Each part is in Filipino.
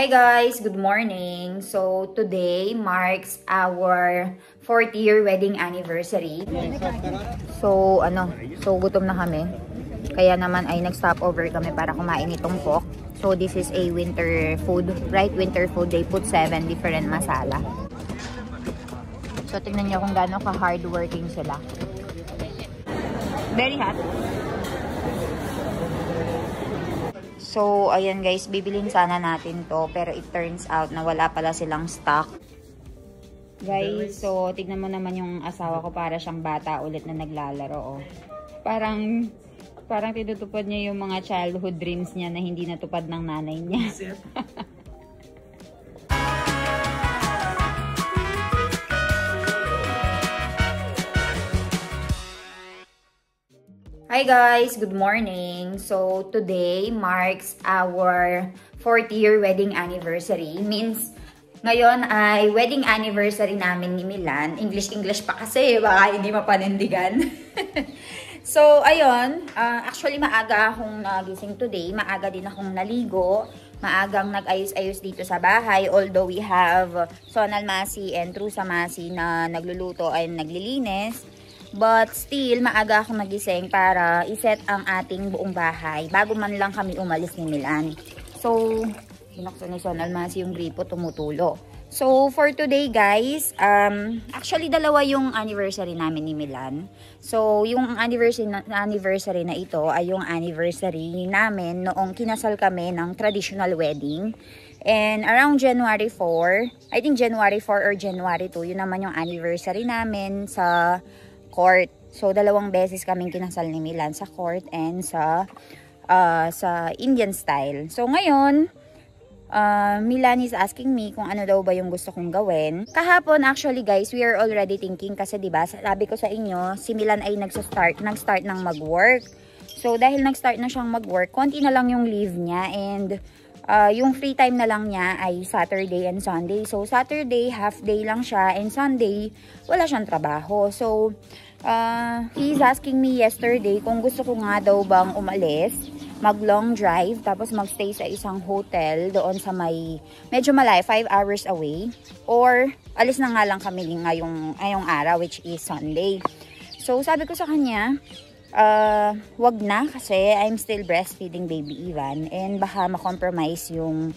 Hi guys! Good morning! So, today marks our 4th year wedding anniversary. So, gutom na kami. Kaya naman ay nag-stop over kami para kumain itong pork. So, this is a winter food, right? Winter food. They put 7 different masala. So, tingnan niyo kung gaano ka-hardworking sila. Very hot. So, ayan guys, bibilin sana natin to. Pero it turns out na wala pala silang stock. Guys, so tignan mo naman yung asawa ko, para siyang bata ulit na naglalaro. Oh. Parang tinutupad niya yung mga childhood dreams niya na hindi natupad ng nanay niya. Hi guys! Good morning! So, today marks our 4th year wedding anniversary. Means, ngayon ay wedding anniversary namin ni Milan. English pa kasi, baka hindi mapanindigan. So, ayun. Actually, maaga akong nagising today. Maaga din akong naligo. Maagang nag-ayos-ayos dito sa bahay. Although we have Sonal Masi and Trusa Masi na nagluluto ay naglilinis. But still, maaga akong nagising para iset ang ating buong bahay bago man lang kami umalis ni Milan. So, binuksan ni Sonal Masi yung gripo, tumutulo. So, for today guys, actually dalawa yung anniversary namin ni Milan. So, yung anniversary na ito ay yung anniversary namin noong kinasal kami ng traditional wedding. And around January 4, I think January 4 or January 2, yun naman yung anniversary namin sa court. So, dalawang beses kaming kinasal ni Milan, sa court and sa Indian style. So, ngayon, Milan is asking me kung ano daw ba yung gusto kong gawin. Kahapon, actually guys, we are already thinking kasi diba, sabi ko sa inyo, si Milan ay nag-start ng mag-work. So, dahil nag-start na siyang mag-work, konti na lang yung leave niya and yung free time na lang niya ay Saturday and Sunday. So, Saturday, half day lang siya and Sunday, wala siyang trabaho. So, he's asking me yesterday kung gusto ko nga daw bang umalis, mag-long drive, tapos magstay sa isang hotel doon sa medyo malayo, 5 hours away. Or, alis na nga lang kami ngayong araw, which is Sunday. So, sabi ko sa kanya, wag na kasi I'm still breastfeeding baby Ivan and baka ma-compromise yung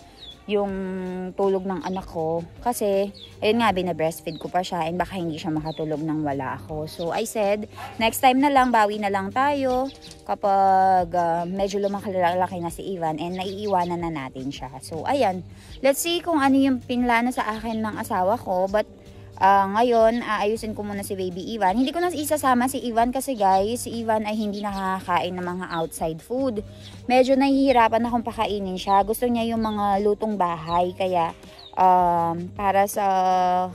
tulog ng anak ko kasi ayun nga, binabreastfeed ko pa siya and baka hindi siya makatulog nang wala ako. So I said, next time na lang, bawi na lang tayo kapag medyo lumalaki na si Ivan and naiiwanan na natin siya. So ayan, let's see kung ano yung pinlano sa akin ng asawa ko, but ngayon, aayusin ko muna si baby Ivan. Hindi ko na isasama si Ivan kasi guys, si Ivan ay hindi nakakain ng mga outside food. Medyo nahihirapan akong pakainin siya. Gusto niya yung mga lutong bahay. Kaya, para sa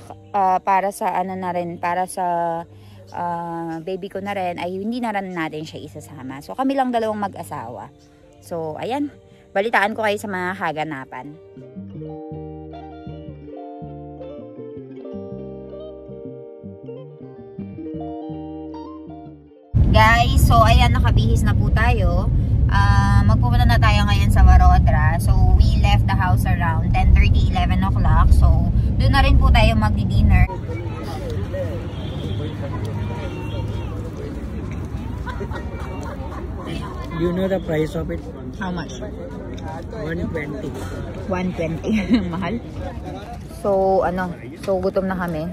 baby ko na rin, ay hindi na rin natin siya isasama. So, kami lang dalawang mag-asawa. So, ayan. Balitaan ko kayo sa mga kaganapan. Guys, so ayan, nakabihis na po tayo. Magpupunta na tayo ngayon sa Barodra. So, we left the house around 10:30, 11 o'clock. So, doon na rin po tayo magdi-dinner. You know the price of it? How much? 120. 120. Mahal. So, gutom na kami.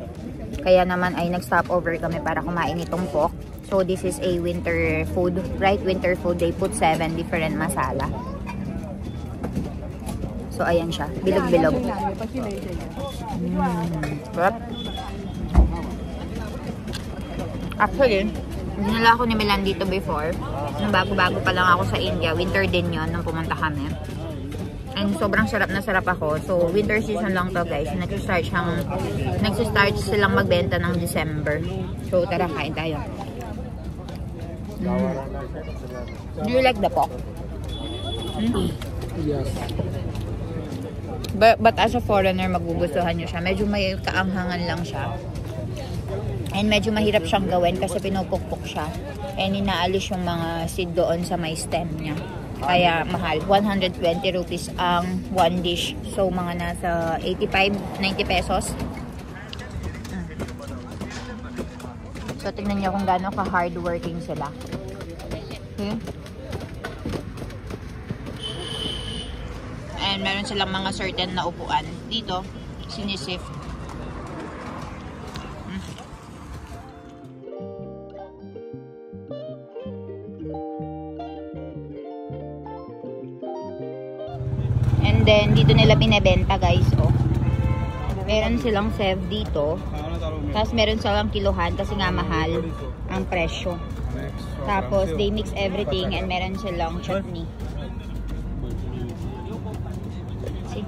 Kaya naman ay nag-stop over kami para kumain itong pork. So, this is a winter food, right? Winter food. They put 7 different masala. So, ayan siya. Bilog-bilog. Sarap. Actually, dinala ako ni Milan dito before. Nung bago-bago pa lang ako sa India. Winter din yon nung pumunta kami. And sobrang sarap na sarap ako. So, winter season lang to guys. Nagsistart silang magbenta ng December. So, tara, kain tayo. Do you like the pork? Yes. But as a foreigner, magugustuhan nyo siya. Medyo may kaanghangan lang siya. And medyo mahirap siyang gawin kasi pinupukpok siya. And inaalis yung mga seed doon sa may stem niya. Kaya mahal. 120 rupees ang one dish. So, mga nasa 85-90 pesos. So, tingnan nyo kung gaano ka-hardworking sila. Okay? And meron silang mga certain na upuan. Dito, sinisif. And then, dito nila binebenta, guys. Oh. Meron silang serve dito. Tapos, meron silang kiluhan kasi nga mahal ang presyo. Tapos, they mix everything and meron silang chutney. See?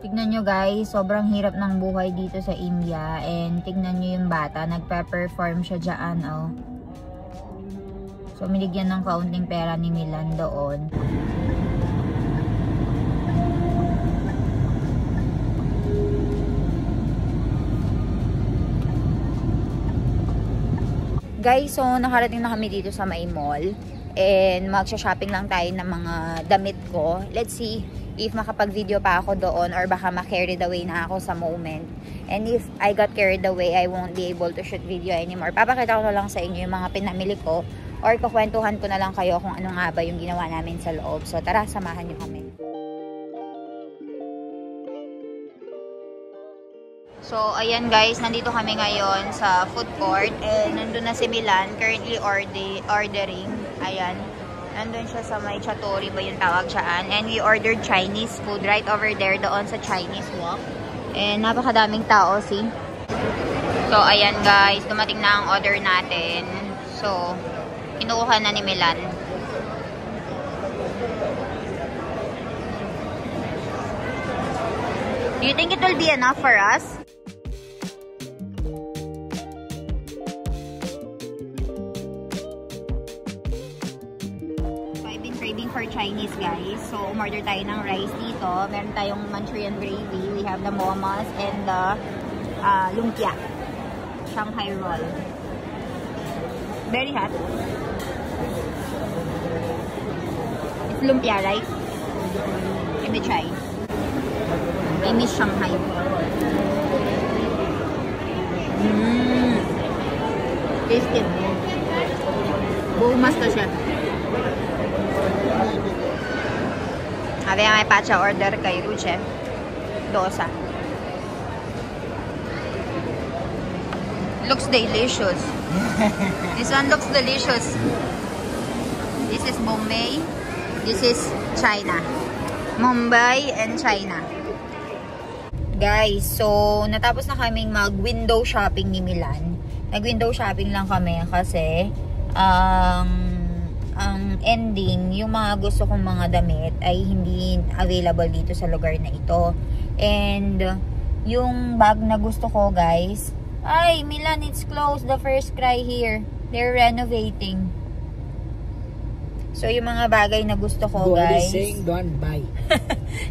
Tignan nyo guys, sobrang hirap ng buhay dito sa India. And tignan nyo yung bata, nagpa-perform siya dyan, oh. So, minigyan ng kaunting pera ni Milan doon. Guys, so nakarating na kami dito sa may mall. And magsha-shopping lang tayo ng mga damit ko. Let's see if makapag-video pa ako doon or baka ma-carried away na ako sa moment. And if I got carried away, I won't be able to shoot video anymore. Papakita ko na lang sa inyo yung mga pinamili ko or kukwentuhan ko na lang kayo kung ano nga ba yung ginawa namin sa loob. So tara, samahan nyo kami. So ayan guys, nandito kami ngayon sa food court and nandun na si Milan currently ordering. Ayan. Nandun siya sa may Chatori ba yung tawag siyaan. And we ordered Chinese food right over there doon sa Chinese Walk. And napakadaming tao, see? So, ayan guys. Dumating na ang order natin. So, kinukuha na ni Milan. Do you think it will be enough for us? For Chinese guys. So, umorder tayo ng rice dito. Meron tayong Manchurian gravy. We have the momas and the lumpia. Shanghai roll. Very hot. It's lumpia, right? Let me try. I miss Shanghai. Tasty. Bumas na siya. Habang may pacha order kay Ruche. Dosa. Looks delicious. This one looks delicious. This is Bombay. This is China. Mumbai and China. Guys, so natapos na kaming mag-window shopping ni Milan. Nag-window shopping lang kami kasi ang ending, yung mga gusto kong mga damit ay hindi available dito sa lugar na ito. And yung bag na gusto ko guys, ay Milan, it's closed. The First Cry here, they're renovating. So yung mga bagay na gusto ko guys, saying don't buy.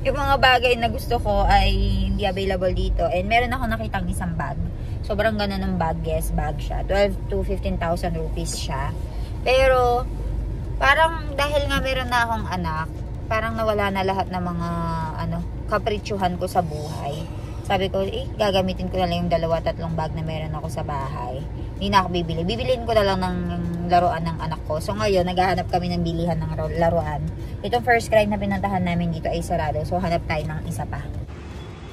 yung mga bagay na gusto ko ay hindi available dito. And meron ako nakitang isang bag. Sobrang ganda ng bag, yes, bag siya. 12 to 15,000 rupees siya. Pero parang dahil nga meron na akong anak, parang nawala na lahat ng mga kapritsyuhan ko sa buhay. Sabi ko, gagamitin ko na lang yung 2-3 bag na meron ako sa bahay. Hindi na ako bibili. Bibiliin ko na lang ng laruan ng anak ko. So ngayon, naghahanap kami ng bilihan ng laruan. Itong First Cry na pinuntahan namin dito ay sarado. So hanap tayo ng isa pa.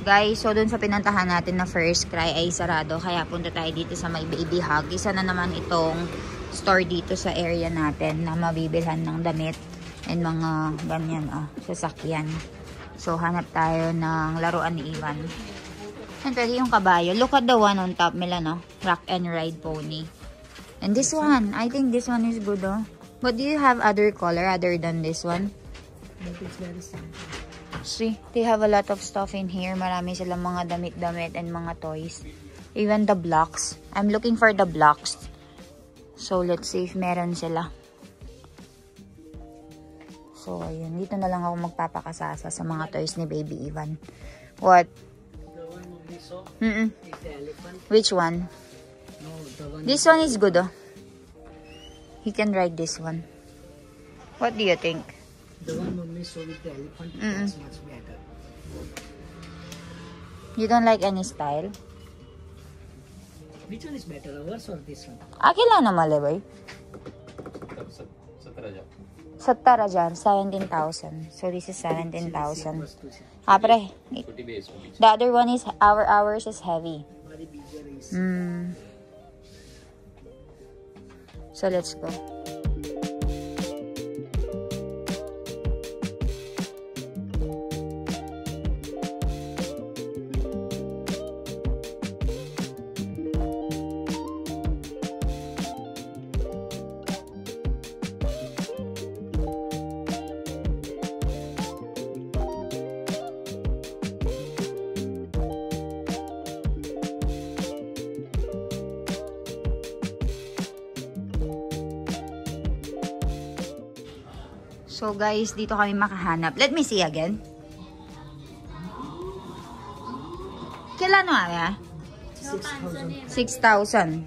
Guys, so dun sa pinuntahan natin na First Cry ay sarado. Kaya punta tayo dito sa may Baby Hug. Isa na naman itong store dito sa area natin na mabibilhan ng damit and mga ganyan, sasakyan. So, hanap tayo ng laruan ni Ivan. And pwede yung kabayo. Look at the one on top, Milan, Rock and Ride Pony. And this one, I think this one is good, But do you have other color other than this one? It's very simple. See, they have a lot of stuff in here. Marami silang mga damit-damit and mga toys. Even the blocks. I'm looking for the blocks. So, let's see if meron sila. So, ayun. Dito na lang ako magpapakasasa sa mga toys ni Baby Ivan. What? The one we saw Mm-mm. is the elephant. Which one? No, the one. This one is good, oh. He can ride this one. What do you think? The one we saw with the elephant. Mm-mm. That's much better. You don't like any style? Which one is better, ours or this one? Akila na mali, boy. 17,000, 17,000. So this is 17,000. Pre. The other one is ours is heavy. Very bigger is. So let's go. So guys, dito kami makahanap. Let me see again. Kailan mo ya? 6,000.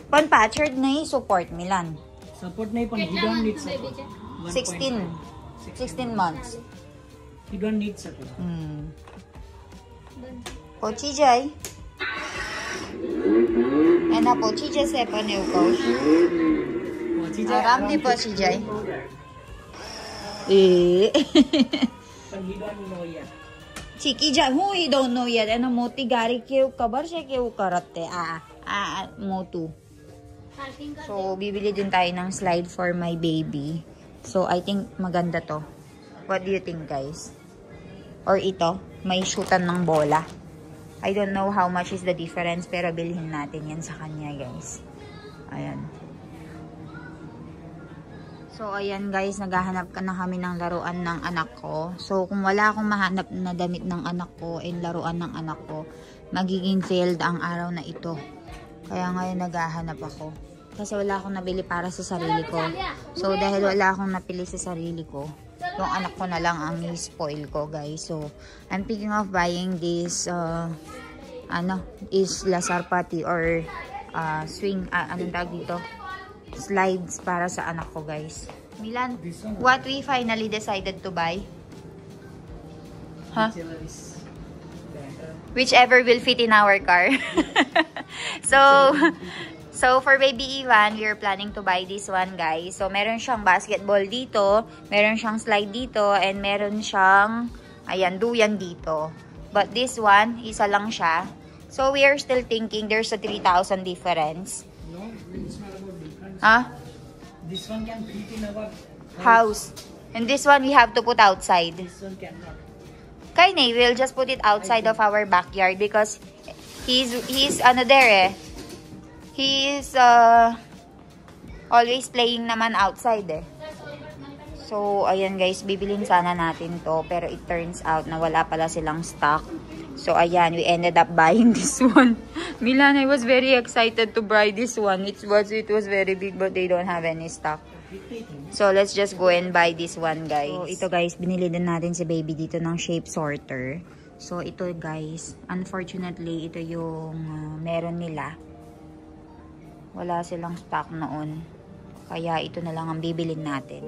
Pan-patchered na support Milan. Support na ipon. You don't need support. 16 months. You don't need support. Pochi jay. Ena pochi jay se panew ko. Aram di pochi jay. Eh. But he don't know yet. Chiki jay. Who he don't know yet. Ena moti gari keu kabar siya keu karate. Motu. So, bibili din tayo ng slide for my baby. So, I think maganda to. What do you think, guys? Or ito, may shootan ng bola. I don't know how much is the difference, pero bilhin natin yan sa kanya, guys. Ayan. So, ayan, guys, naghahanap ka na kami ng laruan ng anak ko. So, kung wala akong mahanap na damit ng anak ko and laruan ng anak ko, magiging failed ang araw na ito. Kaya ngayon naghahanap ako. Kasi wala akong nabili para sa sarili ko. So, dahil wala akong napili sa sarili ko, yung anak ko na lang ang i-spoil ko, guys. So, I'm thinking of buying this, is Lasarpati or swing, anong tawag dito? Slides para sa anak ko, guys. Milan, what we finally decided to buy? Huh? Whichever will fit in our car. So for baby Ivan, we are planning to buy this one, guys. So meron siyang basketball dito, meron siyang slide dito, and meron siyang ayan, duyan dito. But this one, isa lang siya. So we are still thinking there's a 3,000 difference. No, it's not about difference. Huh? This one can fit in our House. And this one we have to put outside. This one cannot. Kaine, we'll just put it outside of our backyard because he's there eh. He's always playing naman outside eh. So, ayan guys, bibilin sana natin to. Pero it turns out na wala pala silang stock. So, ayan, we ended up buying this one. Milan, I was very excited to buy this one. It was very big but they don't have any stock. So, let's just go and buy this one, guys. So, ito guys, binili din natin si baby dito ng shape sorter. So, ito guys, unfortunately, ito yung meron nila. Wala silang stock noon. Kaya ito na lang ang bibilin natin.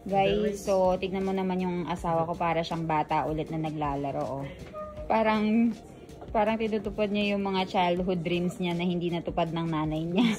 Guys, so tignan mo naman yung asawa ko, para siyang bata ulit na naglalaro. Oh. Parang tinutupad niya yung mga childhood dreams niya na hindi natupad ng nanay niya.